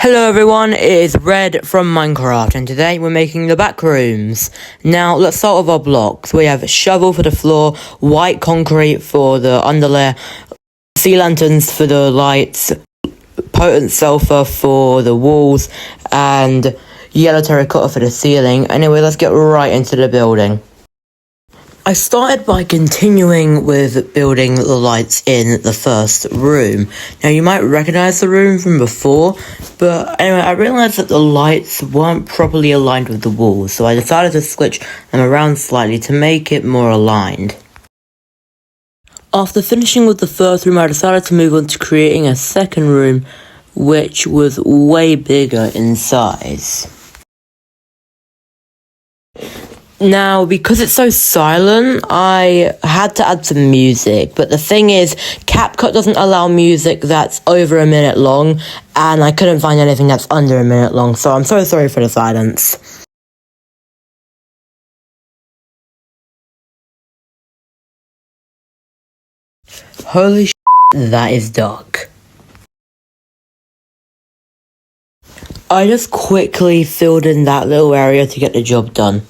Hello everyone, it is Red from Minecraft, and today we're making the Backrooms. Now, let's start with our blocks. We have shovel for the floor, white concrete for the underlayer, sea lanterns for the lights, potent sulfur for the walls, and yellow terracotta for the ceiling. Anyway, let's get right into the building. I started by continuing with building the lights in the first room. Now, you might recognize the room from before, but anyway, I realized that the lights weren't properly aligned with the walls, so I decided to switch them around slightly to make it more aligned. After finishing with the first room, I decided to move on to creating a second room, which was way bigger in size. Now, because it's so silent, I had to add some music, but the thing is, CapCut doesn't allow music that's over a minute long, and I couldn't find anything that's under a minute long, so I'm so sorry for the silence. Holy sh**, that is dark. I just quickly filled in that little area to get the job done.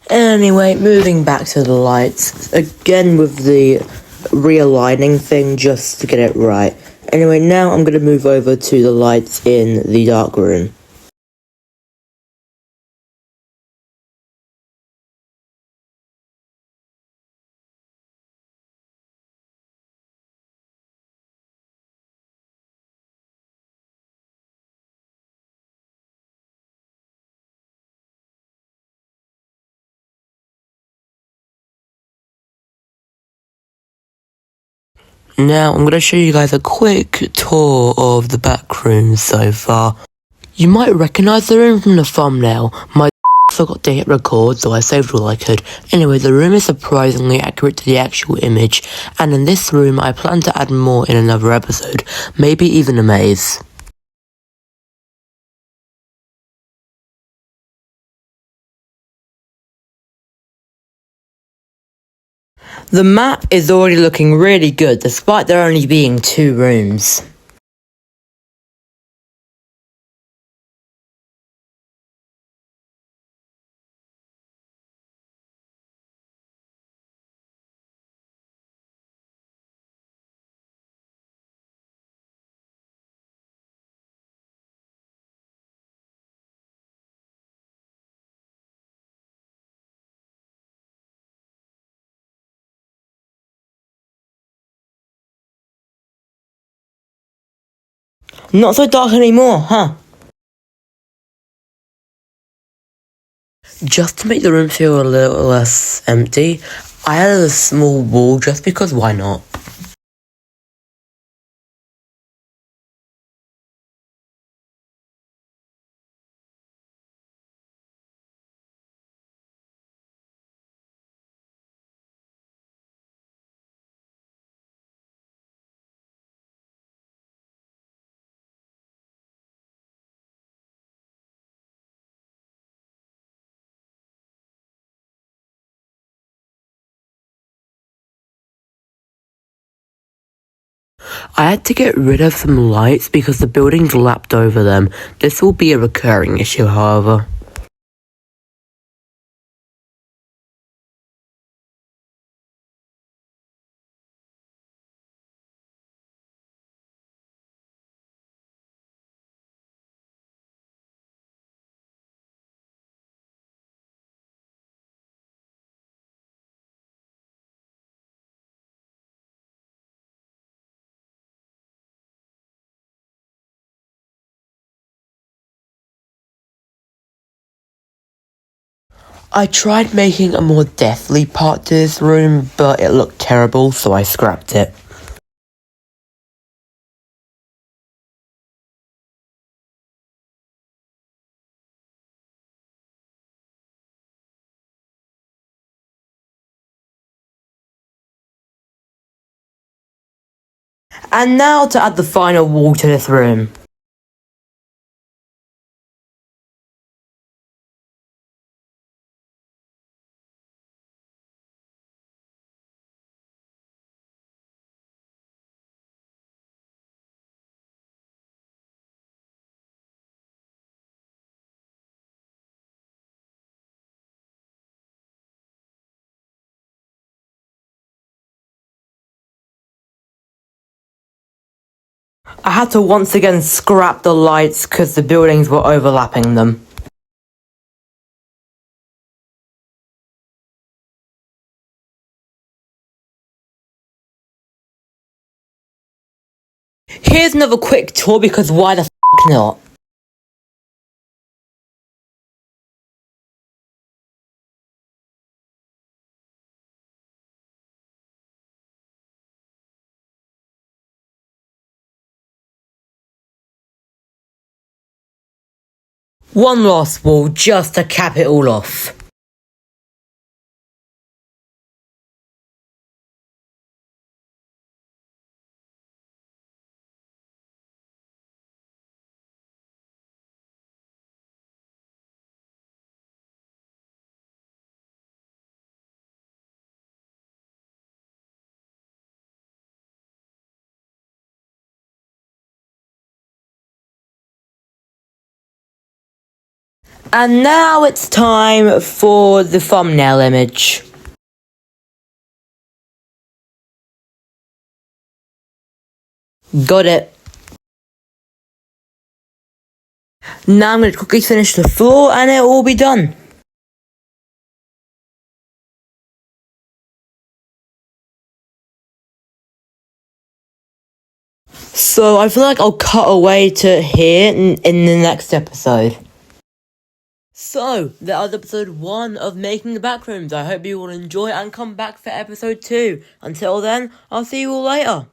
Anyway, moving back to the lights, again with the realigning thing just to get it right. Anyway, now I'm going to move over to the lights in the dark room. Now, I'm going to show you guys a quick tour of the back rooms so far. You might recognise the room from the thumbnail. My forgot to hit record, so I saved all I could. Anyway, the room is surprisingly accurate to the actual image, and in this room I plan to add more in another episode, maybe even a maze. The map is already looking really good, despite there only being 2 rooms. Not so dark anymore, huh? Just to make the room feel a little less empty, I added a small wall just because why not? I had to get rid of some lights because the buildings lapped over them. This will be a recurring issue, however. I tried making a more deathly part to this room, but it looked terrible, so I scrapped it. And now to add the final wall to this room. I had to once again scrap the lights because the buildings were overlapping them. Here's another quick tour because why the f*** not? One last wall just to cap it all off. And now it's time for the thumbnail image. Got it. Now I'm going to quickly finish the floor and it will be done. So I feel like I'll cut away to here in the next episode. So, that was episode 1 of Making the Backrooms. I hope you will enjoy and come back for episode 2. Until then, I'll see you all later.